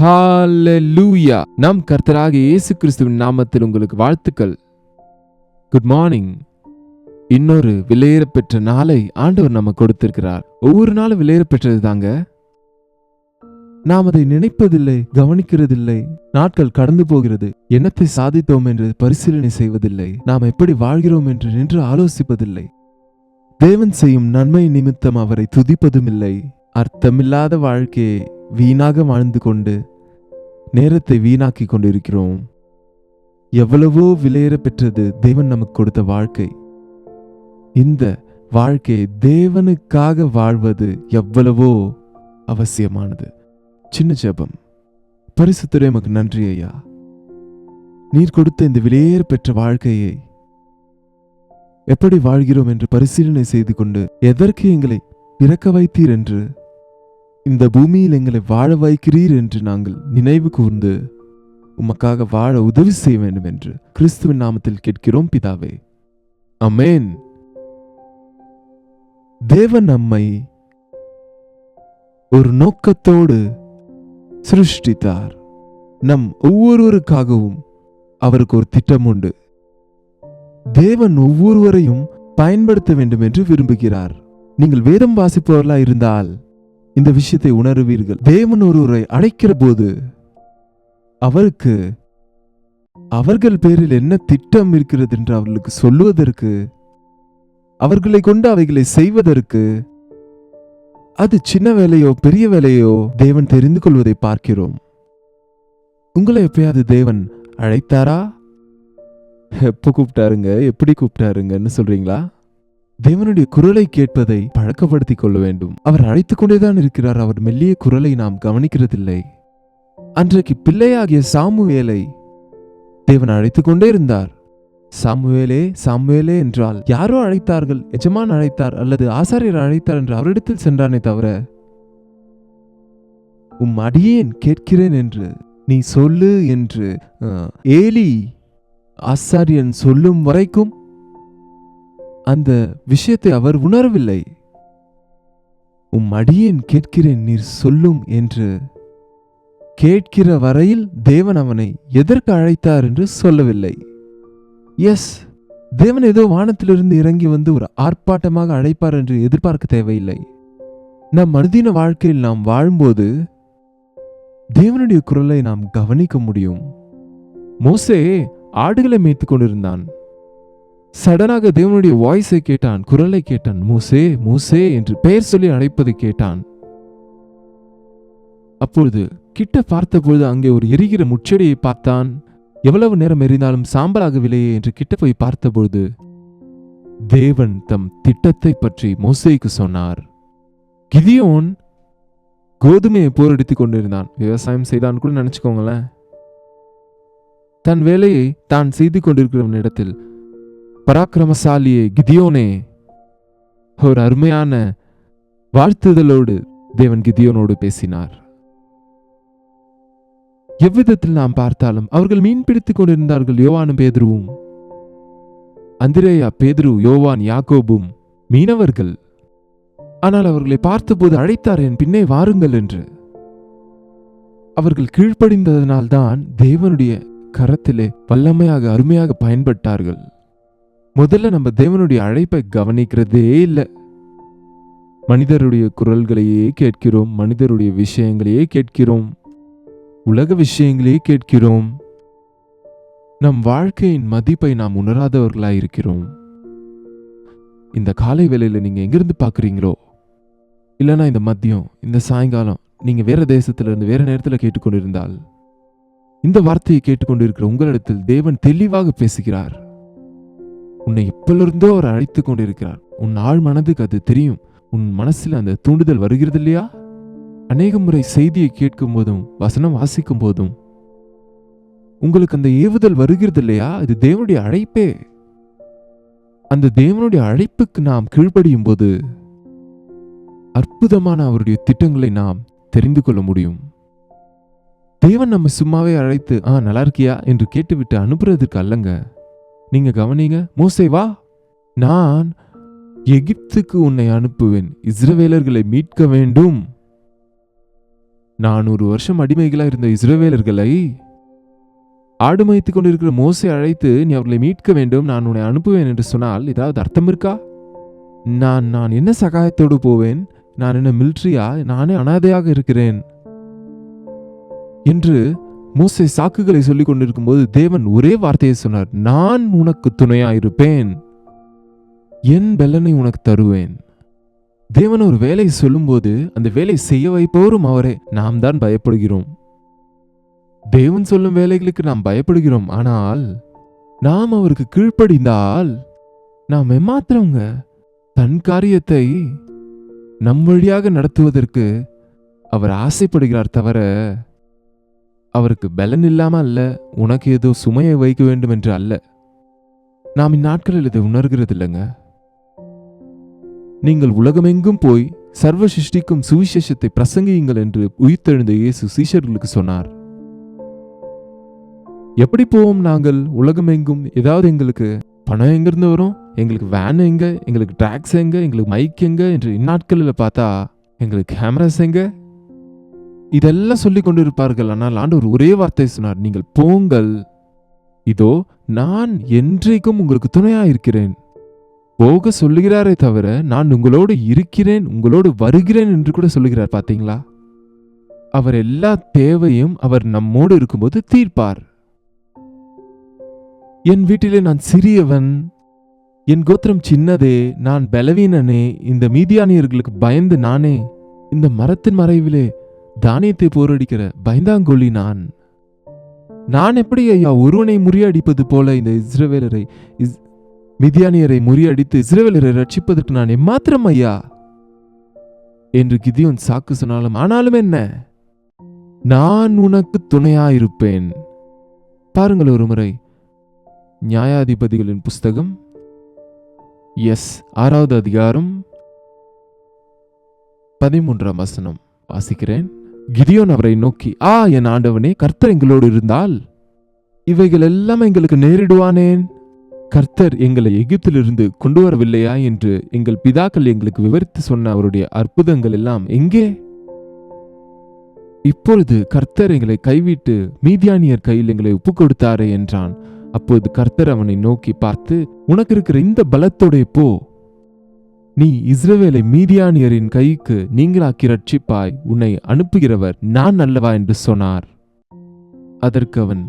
ஹalleluya. நம் கர்த்தராகிய இயேசு கிறிஸ்துவின் நாமத்தில் உங்களுக்கு வாழ்த்துக்கள். Good morning. இன்னொரு விலையேறப்பெற்ற நாளை ஆண்டவர் நமக்கு கொடுத்திருக்கிறார். ஒவ்வொரு நாளும் விலையேறப்பெற்றது தாங்க. நாம் அதை நினைப்பதில்லை, கவனிக்கிறதில்லை. நாட்கள் கடந்து போகிறது. என்னத்தை சாதித்தோம் என்று பரிசீலனை செய்வதில்லை. நாம் எப்படி வாழ்கிறோம் என்று நின்று ஆலோசிப்பதில்லை. தேவன் செய்யும் நன்மை நிமித்தம் அவரை துதிப்பதும் இல்லை. அர்த்தமில்லாத வாழ்க்கையை வீணாக வாழ்ந்து கொண்டு நேரத்தை வீணாக்கி கொண்டிருக்கிறோம். எவ்வளவோ விலையேற பெற்றது தேவன் நமக்கு கொடுத்த வாழ்க்கை. இந்த வாழ்க்கையை தேவனுக்காக வாழ்வது எவ்வளவோ அவசியமானது. சின்ன ஜெபம். பரிசுத்தரே, உமக்கு நன்றி ஐயா. நீர் கொடுத்த இந்த விலையேற பெற்ற வாழ்க்கையை எப்படி வாழ்கிறோம் என்று பரிசீலனை செய்து கொண்டு எதற்கு எங்களை பிறக்க வைத்தீர் என்று, இந்த பூமியில் எங்களை வாழ வைக்கிறீர் என்று நாங்கள் நினைவு கூர்ந்து உமக்காக வாழ உதவி செய்ய வேண்டும் என்று கிறிஸ்துவின் நாமத்தில் கேட்கிறோம் பிதாவே. ஆமென். தேவன் நம்மை ஒரு நோக்கத்தோடு சிருஷ்டித்தார். நம் ஒவ்வொருவருக்காகவும் அவருக்கு ஒரு திட்டம் உண்டு. தேவன் ஒவ்வொருவரையும் பயன்படுத்த வேண்டும் என்று விரும்புகிறார். நீங்கள் வேதம் வாசிப்பவர்களா இருந்தால் இந்த விஷயத்தை உணருவீர்கள். தேவன் ஒருவரை அழைக்கிற போது அவருக்கு அவர்கள் பேரில் என்ன திட்டம் இருக்கிறது என்று அவர்களுக்கு சொல்லுவதற்கு, அவர்களை கொண்டு அவைகளை செய்வதற்கு, அது சின்ன வேலையோ பெரிய வேலையோ தேவன் தெரிந்து கொள்வதை பார்க்கிறோம். உங்களை எப்பயாவது தேவன் அழைத்தாரா? எப்போ கூப்பிட்டாருங்க, எப்படி கூப்பிட்டாருங்கன்னு சொல்றீங்களா? தேவனுடைய குரலை கேட்பதை பழக்கப்படுத்திக் கொள்ள வேண்டும். அவர் அழைத்துக் கொண்டேதான் இருக்கிறார். அவர் மெல்லிய குரலை நாம் கவனிக்கிறதில்லை. அன்றைக்கு பிள்ளையாகிய சாமுவேலை தேவன் அழைத்துக் கொண்டே இருந்தார். சாமுவேலே சாமுவேலே என்றால் யாரோ அழைத்தார்கள், எஜமான் அழைத்தார் அல்லது ஆசாரியர் அழைத்தார் என்று அவரிடத்தில் சென்றானே தவிர, உம் அடியேன் கேட்கிறேன் என்று நீ சொல்லு என்று ஏலி ஆசாரியன் சொல்லும் வரைக்கும் அந்த விஷயத்தை அவர் உணரவில்லை. உம் அடியேன் கேட்கிறேன், நீர் சொல்லும் என்று கேட்கிற வரையில் தேவன் அவனை எதற்கு அழைத்தார் என்று சொல்லவில்லை. எஸ், தேவன் ஏதோ வானத்திலிருந்து இறங்கி வந்து ஒரு ஆர்ப்பாட்டமாக அழைப்பார் என்று எதிர்பார்க்க தேவையில்லை. நம் அனுதின வாழ்க்கையில் நாம் வாழும்போது தேவனுடைய குரலை நாம் கவனிக்க முடியும். மோசே ஆடுகளை மேய்த்து கொண்டிருந்தான். சடனாக தேவனுடைய வாய்ஸை கேட்டான், குரலை கேட்டான். மோசே மோசே என்று பெயர் சொல்லி அழைப்பதை கேட்டான். அப்பொழுது கிட்ட பார்த்தபொழுது அங்கே ஒரு எரிகிற முச்செடியை பார்த்தான். எவ்வளவு நேரம் எரிந்தாலும் சாம்பலாகவில்லையே என்று கிட்ட போய் பார்த்தபொழுது தேவன் தம் திட்டத்தை பற்றி மோசேக்கு சொன்னார். கிதியோன் கோதுமையை போரடித்துக் கொண்டிருந்தான். விவசாயம் செய்தான் கூட நினைச்சுக்கோங்களேன். தன் வேலையை தான் செய்து கொண்டிருக்கிற இடத்தில் பராக்கிரமசாலியே கிதியோனே, ஒரு அருமையான வாழ்த்துதலோடு தேவன் கிதியோனோடு பேசினார். எவ்விதத்தில் நாம் பார்த்தாலும் அவர்கள் மீன் பிடித்துக் கொண்டிருந்தார்கள். யோவானும் பேதுருவும், அந்திரேயா, பேதுரு, யோவான், யாக்கோபும் மீனவர்கள். ஆனால் அவர்களை பார்த்தபோது அழைத்தார், என் பின்னே வாருங்கள் என்று. அவர்கள் கீழ்ப்படிந்ததனால்தான் தேவனுடைய கரத்திலே வல்லமையாக அருமையாக பயன்பட்டார்கள். முதல்ல நம்ம தேவனுடைய அழைப்பை கவனிக்கிறதே இல்லை. மனிதருடைய குரல்களையே கேட்கிறோம், மனிதருடைய விஷயங்களையே கேட்கிறோம், உலக விஷயங்களையே கேட்கிறோம். நம் வாழ்க்கையின் மதிப்பை நாம் உணராதவர்களாய் இருக்கிறோம். இந்த காலை வேளையில நீங்க எங்கிருந்து பாக்குறீங்களோ, இல்லைன்னா இந்த மதியம், இந்த சாயங்காலம் நீங்க வேற தேசத்துல இருந்து வேற நேரத்துல கேட்டுக்கொண்டிருந்தால், இந்த வார்த்தையை கேட்டுக்கொண்டிருக்கிற உங்களிடத்தில் தேவன் தெளிவாக பேசுகிறார். உன்னை எப்பொழுதோ அவர் அழைத்து கொண்டிருக்கிறார். உன் ஆழ் மனதுக்கு அது தெரியும். உன் மனசுல அந்த தூண்டுதல் வருகிறது இல்லையா? அநேக முறை செய்தியை கேட்கும் போதும் வசனம் வாசிக்கும் போதும் உங்களுக்கு அந்த ஏவுதல் வருகிறது இல்லையா? இது தேவனுடைய அழைப்பே. அந்த தேவனுடைய அழைப்புக்கு நாம் கீழ்ப்படியும் போது அற்புதமான அவருடைய திட்டங்களை நாம் தெரிந்து கொள்ள முடியும். தேவன் நம்ம சும்மாவே அழைத்து நல்லா இருக்கியா என்று கேட்டுவிட்டு அனுப்புறதுக்கு அல்லங்க. நீங்க கவனிங்க. மோசே வா, நான் எகிப்துக்கு உன்னை அனுப்புவேன், இஸ்ரவேலர்களை மீட்க வேண்டும், 400 வருஷம் அடிமைகளா இருந்த இஸ்ரவேலர்களை ஆடு மேய்த்துக் கொண்டிருக்கிற மோசே அழைத்து, நீ அவர்களை மீட்க வேண்டும், நான் உன்னை அனுப்புவேன் என்று சொன்னால் ஏதாவது அர்த்தம் இருக்கா? நான் என்ன சகாயத்தோடு போவேன்? நான் என்ன மிலிட்ரியா? நானே அனாதையாக இருக்கிறேன் என்று மோசே சாக்குகளை சொல்லிக் கொண்டிருக்கும் போது தேவன் ஒரே வார்த்தையை சொன்னார், நான் உனக்கு துணையாயிருப்பேன், என் பெலனை உனக்கு தருவேன். தேவன் ஒரு வேலையை சொல்லும்போது அந்த வேலை செய்ய வைப்பவரும் அவரே. நாம் தான் பயப்படுகிறோம். தேவன் சொல்லும் வேலைகளுக்கு நாம் பயப்படுகிறோம். ஆனால் நாம் அவருக்கு கீழ்ப்படிந்தால் நாம் ஏமாத்திரவங்க. தன் காரியத்தை நம் வழியாக நடத்துவதற்கு அவர் ஆசைப்படுகிறார் தவிர அவருக்கு பலன் இல்லாம அல்ல, உனக்கு ஏதோ சுமையை வைக்க வேண்டும் என்று அல்ல. நாம் இந்நாட்களில் இதை உணர்கிறது இல்லைங்க. நீங்கள் உலகமெங்கும் போய் சர்வ சிருஷ்டிக்கும் சுவிசேஷத்தை பிரசங்கியுங்கள் என்று உயிர்த்தெழுந்த இயேசு சீஷர்களுக்கு சொன்னார். எப்படி போவோம் நாங்கள் உலகமெங்கும்? ஏதாவது எங்களுக்கு பணம் எங்கிருந்து வரும்? எங்களுக்கு வேன் எங்க? எங்களுக்கு ட்ராக்ஸ் எங்க? எங்களுக்கு மைக் எங்க என்று இந்நாட்களில் பார்த்தா எங்களுக்கு கேமராஸ் எங்க? இதெல்லாம் சொல்லிக் கொண்டு இருப்பார்கள். ஆனால் ஆண்டவர் ஒரே வார்த்தை சொன்னார், நீங்கள் போங்கள், இதோ நான் என்றைக்கும் உங்களுக்கு துணையா இருக்கிறேன். போக சொல்லுகிறாரே தவிர நான் உங்களோடு இருக்கிறேன், உங்களோடு வருகிறேன் என்று கூட சொல்லுகிறார். பார்த்தீங்களா? அவர் எல்லா தேவையும் அவர் நம்மோடு இருக்கும்போது தீர்ப்பார். என் வீட்டிலே நான் சிறியவன், என் கோத்திரம் சின்னதே, நான் பலவீனனே, இந்த மீதியானியர்களுக்கு பயந்து நானே இந்த மரத்தின் மறைவிலே தானியத்தை போரடிக்கிற பயந்தாங்கொள்ளி நான் எப்படி ஐயா ஒருவனை முறியடிப்பது போல இந்த இஸ்ரவேலரை மிதியானியரை முறியடித்து இஸ்ரவேலரை ரட்சிப்பதற்கு நான் எம்மாத்திரம் ஐயா என்று கிதியோன் சாக்கு சொன்னாலும், ஆனாலும் என்ன, நான் உனக்கு துணையாயிருப்பேன். பாருங்கள் ஒரு முறை நியாயாதிபதிகளின் புஸ்தகம் 6வது அதிகாரம் 13ஆம் வசனம் வாசிக்கிறேன். கிதியோன் அவரை நோக்கி, என் ஆண்டவனே, கர்த்தர் எங்களோடு இருந்தால் இவைகள் எல்லாம் எங்களுக்கு நேரிடுவானேன்? கர்த்தர் எங்களை எகிப்திலிருந்து கொண்டு வரவில்லையா என்று எங்கள் பிதாக்கள் எங்களுக்கு விவரித்து சொன்ன அவருடைய அற்புதங்கள் எல்லாம் எங்கே? இப்பொழுது கர்த்தர் எங்களை கைவிட்டு மீதியானியர் கையில் எங்களை ஒப்புக் கொடுத்தாரே என்றான். அப்போது கர்த்தர் அவனை நோக்கி பார்த்து, உனக்கு இருக்கிற இந்த பலத்தோட போ, நீ இஸ்ரவேலை மீதியானியரின் கைக்கு நீங்களாக்கி ரட்சிப்பாய், உன்னை அனுப்புகிறவர் நான் அல்லவா என்று சொன்னார். அதற்கு அவன்,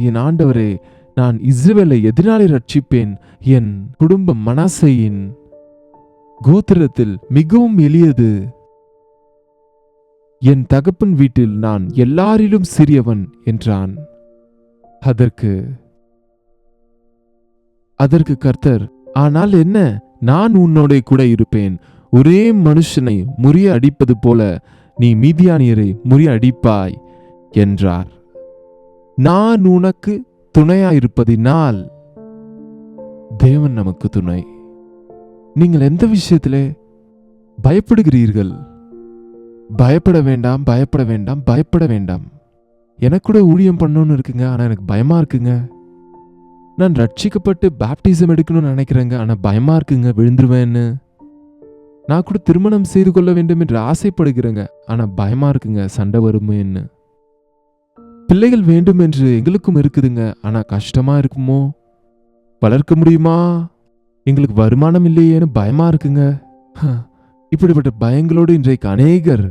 என் ஆண்டவரே, நான் இஸ்ரவேலை எதிராலே ரட்சிப்பேன். என் குடும்பம் மனாசேயின் கோத்திரத்தில் மிகவும் எளியது. என் தகப்பன் வீட்டில் நான் எல்லாரிலும் சிறியவன் என்றான். அதற்கு கர்த்தர், ஆனால் என்ன, நான் உன்னோட கூட இருப்பேன். ஒரே மனுஷனை முறிய அடிப்பது போல நீ மீதியானியரை முறிய அடிப்பாய் என்றார். நான் உனக்கு துணையாயிருப்பதினால் தேவன் நமக்கு துணை. நீங்கள் எந்த விஷயத்திலே பயப்படுகிறீர்கள்? பயப்பட வேண்டாம், பயப்பட வேண்டாம், பயப்பட வேண்டாம். எனக்கு கூட ஊழியம் பண்ணணும்னு இருக்குங்க, ஆனா எனக்கு பயமா இருக்குங்க. நான் ரட்சிக்கப்பட்டு பேப்டிசம் எடுக்கணும்னு நினைக்கிறேங்க, ஆனா பயமா இருக்குங்க, விழுந்துருவேன்னு. நான் கூட திருமணம் செய்து கொள்ள வேண்டும் என்று ஆசைப்படுகிறேங்க, ஆனா பயமா இருக்குங்க, சண்டை வருமேன்னு. பிள்ளைகள் வேண்டும் என்று எங்களுக்கும் இருக்குதுங்க, ஆனா கஷ்டமா இருக்குமோ, வளர்க்க முடியுமா, எங்களுக்கு வருமானம் இல்லையேன்னு பயமா இருக்குங்க. இப்படிப்பட்ட பயங்களோடு இன்றைக்கு அநேகர்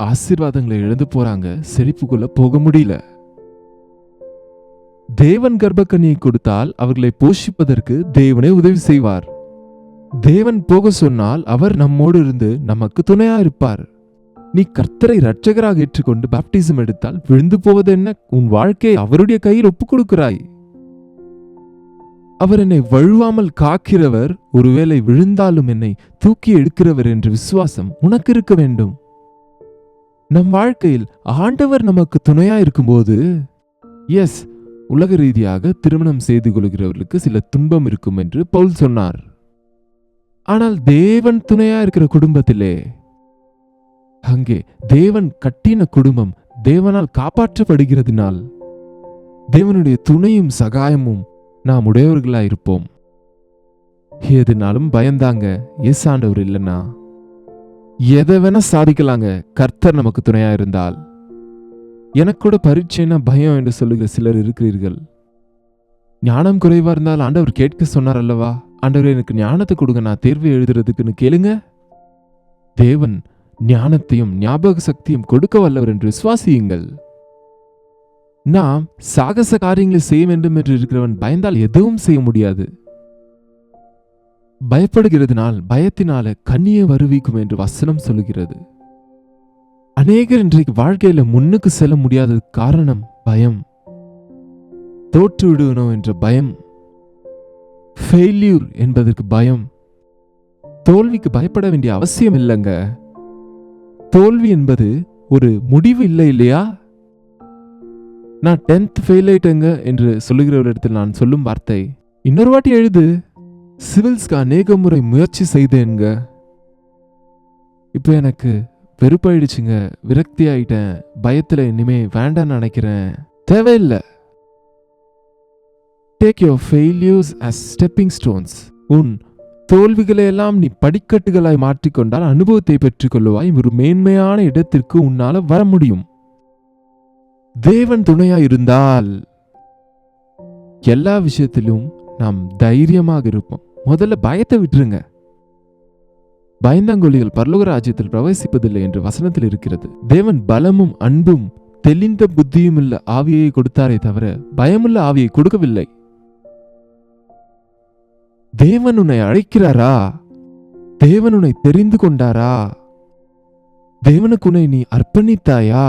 ஆசீர்வாதங்களை இழந்து போறாங்க, செழிப்புக்குள்ள போக முடியல. தேவன் கர்ப்பக்கனியை கொடுத்தால் அவர்களை போஷிப்பதற்கு தேவனே உதவி செய்வார். தேவன் போக சொன்னால் அவர் நம்மோடு இருந்து நமக்கு துணையா இருப்பார். நீ கர்த்தரை இரட்சகராக ஏற்றுக்கொண்டு பாப்டிசம் எடுத்தால் விழுந்து போவது என்ன? உன் வாழ்க்கையை அவருடைய கையில் ஒப்புக் கொடுக்கிறாய். அவர் என்னை வழுவாமல் காக்கிறவர், ஒருவேளை விழுந்தாலும் என்னை தூக்கி எடுக்கிறவர் என்ற விசுவாசம் உனக்கு இருக்க வேண்டும். நம் வாழ்க்கையில் ஆண்டவர் நமக்கு துணையா இருக்கும்போது, உலக ரீதியாக திருமணம் செய்து கொள்கிறவர்களுக்கு சில துன்பம் இருக்கும் என்று பவுல் சொன்னார். ஆனால் தேவன் துணையா இருக்கிற குடும்பத்திலே, அங்கே தேவன் கட்டின குடும்பம் தேவனால் காப்பாற்றப்படுகிறதுனால் தேவனுடைய துணையும் சகாயமும் நாம் உடையவர்களா இருப்போம். எதுனாலும் பயந்தாங்க, ஆண்டவர் இல்லைன்னா எதை வேணா சாதிக்கலாங்க, கர்த்தர் நமக்கு துணையா இருந்தால். எனக்கு கூட பரீட்சைனா பயம் என்று சொல்லுகிற சிலர் இருக்கிறீர்கள். ஞானம் குறைவா இருந்தால் ஆண்டவர் கேட்க சொன்னார் அல்லவா, ஆண்டவர் எனக்கு ஞானத்தை கொடுங்க, நான் தேர்வு எழுதுறதுக்குன்னு கேளுங்க. தேவன் ஞானத்தையும் ஞாபக சக்தியும் கொடுக்க வல்லவர் என்று விசுவாசியுங்கள். நாம் சாகச காரியங்களை செய்ய வேண்டும் என்று இருக்கிறவன் பயந்தால் எதுவும் செய்ய முடியாது. பயப்படுகிறதுனால் பயத்தினால கண்ணியை வருவிக்கும் என்று வசனம் சொல்லுகிறது. அநேகர் இன்றைக்கு வாழ்க்கையில முன்னுக்கு செல்ல முடியாதது காரணம் பயம். தோற்று விடுவனோ என்ற பயம், ஃபெயில்யூர் என்பதற்கு பயம். தோல்விக்கு பயப்பட வேண்டிய அவசியம் இல்லைங்க. தோல்வி என்பது ஒரு முடிவு இல்லை இல்லையா? நான் 10th ஃபெயில் ஆயிட்டேங்க என்று சொல்லுகிற ஒரு இடத்தில் நான் சொல்லும் வார்த்தை, இன்னொரு வாட்டி எழுது. சிவில்ஸ்க்கு அநேக முறை முயற்சி செய்தேங்க, இப்போ எனக்கு வெறுப்பாயிடுச்சுங்க, விரக்தி ஆயிட்டேன், பயத்துல இனிமே வேண்டான்னு நினைக்கிறேன். தேவையில்லை. Take your failures as stepping stones. உன் தோல்விகளை எல்லாம் நீ படிக்கட்டுகளாய் மாற்றிக்கொண்டால் அனுபவத்தை பெற்றுக்கொள்ளுவாய். ஒரு மேன்மையான இடத்திற்கு உன்னால வர முடியும். தேவன் துணையா இருந்தால் எல்லா விஷயத்திலும் நாம் தைரியமாக இருப்போம். முதல்ல பயத்தை விட்டுருங்க. பயந்தாங்கொழிகள் பரலோக ராஜ்யத்தில் பிரவேசிப்பதில்லை என்று வசனத்தில் இருக்கிறது. தேவன் பலமும் அன்பும் தெளிந்த புத்தியும் உள்ள ஆவியை கொடுத்தாரே தவிர பயமுள்ள ஆவியை கொடுக்கவில்லை. தேவன் உன்னை அழைக்கிறாரா? தேவன் உன்னை தெரிந்து கொண்டாரா? தேவனுக்கு உன்னை நீ அர்ப்பணித்தாயா?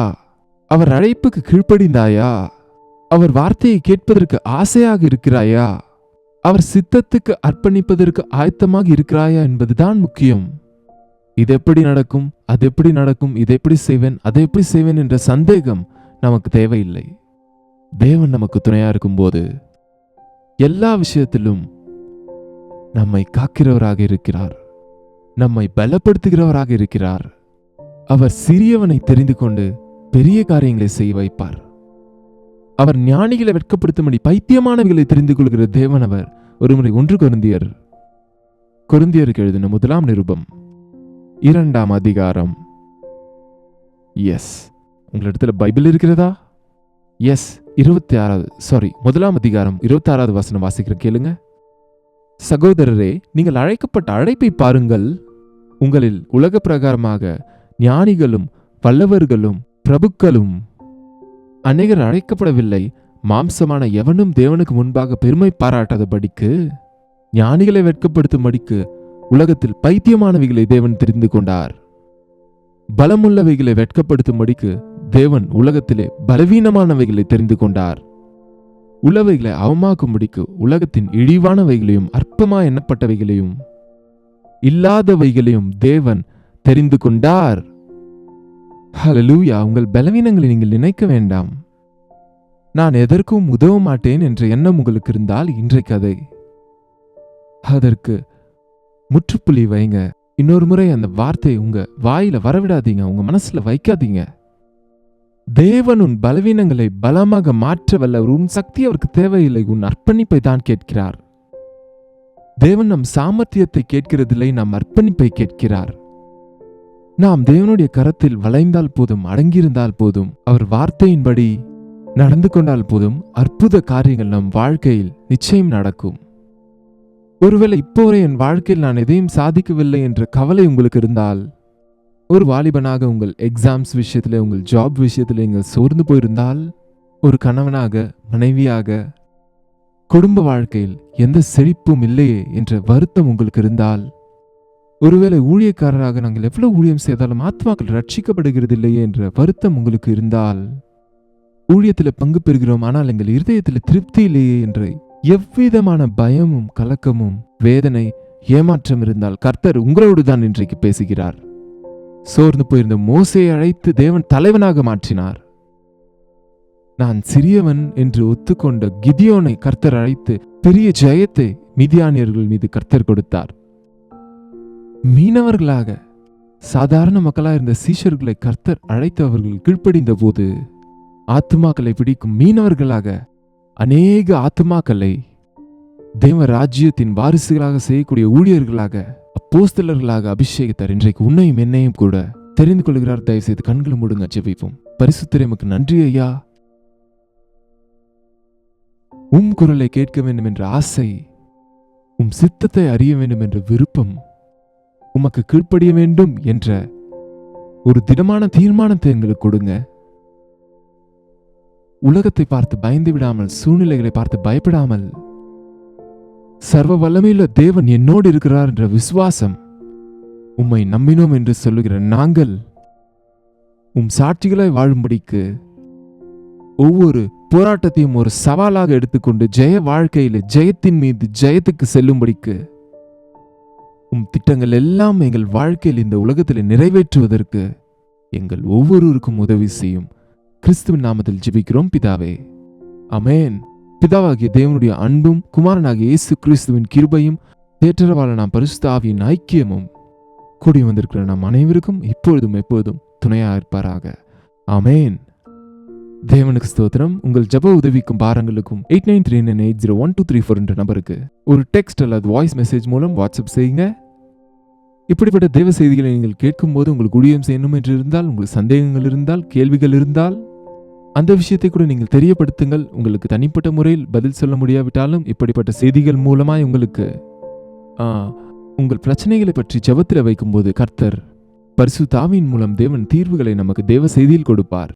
அவர் அழைப்புக்கு கீழ்ப்படிந்தாயா? அவர் வார்த்தையை கேட்பதற்கு ஆசையாக இருக்கிறாயா? அவர் சித்தத்துக்கு அர்ப்பணிப்பதற்கு ஆயத்தமாக இருக்கிறாயா என்பதுதான் முக்கியம். இது எப்படி நடக்கும், அது எப்படி நடக்கும், இதை எப்படி செய்வேன், அதை எப்படி செய்வேன் என்ற சந்தேகம் நமக்கு தேவையில்லை. தேவன் நமக்கு துணையா இருக்கும்போது எல்லா விஷயத்திலும் நம்மை காக்கிறவராக இருக்கிறார், நம்மை பலப்படுத்துகிறவராக இருக்கிறார். அவர் சிறியவனை தெரிந்து கொண்டு பெரிய காரியங்களை செய்ய வைப்பார். அவர் ஞானிகளை வெட்கப்படுத்தும்படி பைத்தியமானவைகளை தெரிந்து கொள்கிற தேவன் அவர். ஒருமுறை 1 கொரிந்தியருக்கு எழுதின 1 நிருபம் 2 அதிகாரம். எஸ், உங்களிடத்துல பைபிள் இருக்கிறதா? எஸ், 1 அதிகாரம் 26 வசனம் வாசிக்கிறேன், கேளுங்க. சகோதரரே, நீங்கள் அழைக்கப்பட்ட அழைப்பை பாருங்கள். உங்களில் உலக பிரகாரமாக ஞானிகளும் வல்லவர்களும் பிரபுக்களும் அநேகர் அழைக்கப்படவில்லை. மாம்சமான எவனும் தேவனுக்கு முன்பாக பெருமை பாராட்டாதபடிக்கு, ஞானிகளை வெட்கப்படுத்தும்படிக்கு உலகத்தில் பைத்தியமானவைகளை தேவன் தெரிந்து கொண்டார். பலமுள்ளவைகளை வெட்கப்படுத்தும்படிக்கு தேவன் உலகத்திலே பலவீனமானவைகளை தெரிந்து கொண்டார். உலவைகளை அவமாக்கும்படிக்கு உலகத்தின் இழிவானவைகளையும் அற்பமா எண்ணப்பட்டவைகளையும் இல்லாதவைகளையும் தேவன் தெரிந்து கொண்டார். ஹல்லேலூயா. உங்கள் பலவீனங்களை நீங்கள் நினைக்க வேண்டாம். நான் எதற்கும் உதவ மாட்டேன் என்ற எண்ணம் உங்களுக்கு இருந்தால் இன்றைக்கு அதற்கு முற்றுப்புள்ளி வைங்க. இன்னொரு முறை அந்த வார்த்தை உங்க வாயில வரவிடாதீங்க, உங்க மனசுல வைக்காதீங்க. தேவன் உன் பலவீனங்களை பலமாக மாற்ற வல்லவர். உன் சக்தி அவருக்கு தேவையில்லை, உன் அர்ப்பணிப்பை தான் கேட்கிறார். தேவன் நம் சாமர்த்தியத்தை கேட்கிறதில்லை, நம் அர்ப்பணிப்பை கேட்கிறார். நாம் தேவனுடைய கரத்தில் வளைந்தால் போதும், அடங்கியிருந்தால் போதும், அவர் வார்த்தையின்படி நடந்து கொண்டால் போதும், அற்புத காரியங்கள் நம் வாழ்க்கையில் நிச்சயம் நடக்கும். ஒருவேளை இப்போ என் வாழ்க்கையில் நான் எதையும் சாதிக்கவில்லை என்ற கவலை உங்களுக்கு இருந்தால், ஒரு வாலிபனாக உங்கள் எக்ஸாம்ஸ் விஷயத்தில், உங்கள் ஜாப் விஷயத்தில் நீங்கள் சோர்ந்து போயிருந்தால், ஒரு கணவனாக மனைவியாக குடும்ப வாழ்க்கையில் எந்த செழிப்பும் இல்லையே என்ற வருத்தம் உங்களுக்கு இருந்தால், ஒருவேளை ஊழியக்காரராக நாங்கள் எவ்வளவு ஊழியம் செய்தாலும் ஆத்மாக்கள் ரட்சிக்கப்படுகிறது இல்லையே என்ற வருத்தம் உங்களுக்கு இருந்தால், ஊழியத்தில் பங்கு பெறுகிறோம் ஆனால் எங்கள் இருதயத்தில் திருப்தி இல்லையே என்ற எவ்விதமான பயமும் கலக்கமும் வேதனை ஏமாற்றம் இருந்தால், கர்த்தர் உங்களோடு தான் இன்றைக்கு பேசுகிறார். சோர்ந்து போயிருந்த மோசேயை அழைத்து தேவன் தலைவனாக மாற்றினார். நான் சிறியவன் என்று ஒத்துக்கொண்ட கிதியோனை கர்த்தர் அழைத்து பெரிய ஜெயத்தை மிதியானியர்கள் மீது கர்த்தர் கொடுத்தார். மீனவர்களாக சாதாரண மக்களாக இருந்த சீஷர்களை கர்த்தர் அழைத்து அவர்கள் கீழ்ப்படிந்த போது, ஆத்துமாக்களை பிடிக்கும் மீனவர்களாக அநேக ஆத்துமாக்களை தேவ ராஜ்யத்தின் வாரிசுகளாக செய்யக்கூடிய ஊழியர்களாக அப்போஸ்தலர்களாக அபிஷேகித்தார். இன்றைக்கு உன்னையும் என்னையும் கூட தெரிந்து கொள்கிறார். தயவு செய்து கண்களை மூடுங்க, ஜெபிப்போம். பரிசுத்தரே, உமக்கு நன்றி ஐயா. உம் குரலை கேட்க வேண்டும் என்ற ஆசை, உம் சித்தத்தை அறிய வேண்டும் என்ற விருப்பம், உமக்கு கீழ்ப்படிய வேண்டும் என்ற ஒரு திடமான தீர்மானத்தை எங்களுக்கு கொடுங்க. உலகத்தை பார்த்து பயந்து விடாமல், சூழ்நிலைகளை பார்த்து பயப்படாமல், சர்வ வல்லமையுள்ள தேவன் என்னோடு இருக்கிறார் என்ற விசுவாசம், உம்மை நம்பினோம் என்று சொல்லுகிற நாங்கள் உம் சாட்சிகளாய் வாழும்படிக்கு ஒவ்வொரு போராட்டத்தையும் ஒரு சவாலாக எடுத்துக்கொண்டு ஜெய வாழ்க்கையில் ஜெயத்தின் மீது ஜெயத்துக்கு செல்லும்படிக்கு உம் திட்டங்கள் எல்லாம் எங்கள் வாழ்க்கையில் இந்த உலகத்தில் நிறைவேற்றுவதற்கு எங்கள் ஒவ்வொருவருக்கும் உதவி செய்யும். கிறிஸ்துவின் நாமத்தில் ஜெபிக்கிறோம் பிதாவே, ஆமென். பிதாவாகிய தேவனுடைய அன்பும் குமாரனாகிய இயேசு கிறிஸ்துவின் கிருபையும் தேற்றரவாள பரிசுத்த ஆவியின் ஐக்கியமும் கூடி வந்திருக்கிற நாம் அனைவருக்கும் இப்பொழுதும் எப்பொழுதும் துணையாக இருப்பாராக. ஆமென். தேவனுக்கு ஸ்தோத்திரம். உங்கள் ஜெப உதவிக்கும் பாரங்களுக்கும் 8939801234 என்ற நம்பருக்கு ஒரு டெக்ஸ்ட் அல்லது வாய்ஸ் மெசேஜ் மூலம் வாட்ஸ்அப் செய்யுங்க. இப்படிப்பட்ட தேவ செய்திகளை நீங்கள் கேட்கும் போது உங்களுக்கு ஊழியம் செய்யணும் என்று இருந்தால், உங்களுக்கு சந்தேகங்கள் இருந்தால், கேள்விகள் இருந்தால், அந்த விஷயத்தை கூட நீங்கள் தெரியப்படுத்துங்கள். உங்களுக்கு தனிப்பட்ட முறையில் பதில் சொல்ல முடியாவிட்டாலும் இப்படிப்பட்ட செய்திகள் மூலமாய் உங்களுக்கு உங்கள் பிரச்சனைகளை பற்றி ஜெபத்தில் வைக்கும்போது கர்த்தர் பரிசுத்த ஆவியின் மூலம் தேவன் தீர்வுகளை நமக்கு தேவ செய்தியில் கொடுப்பார்.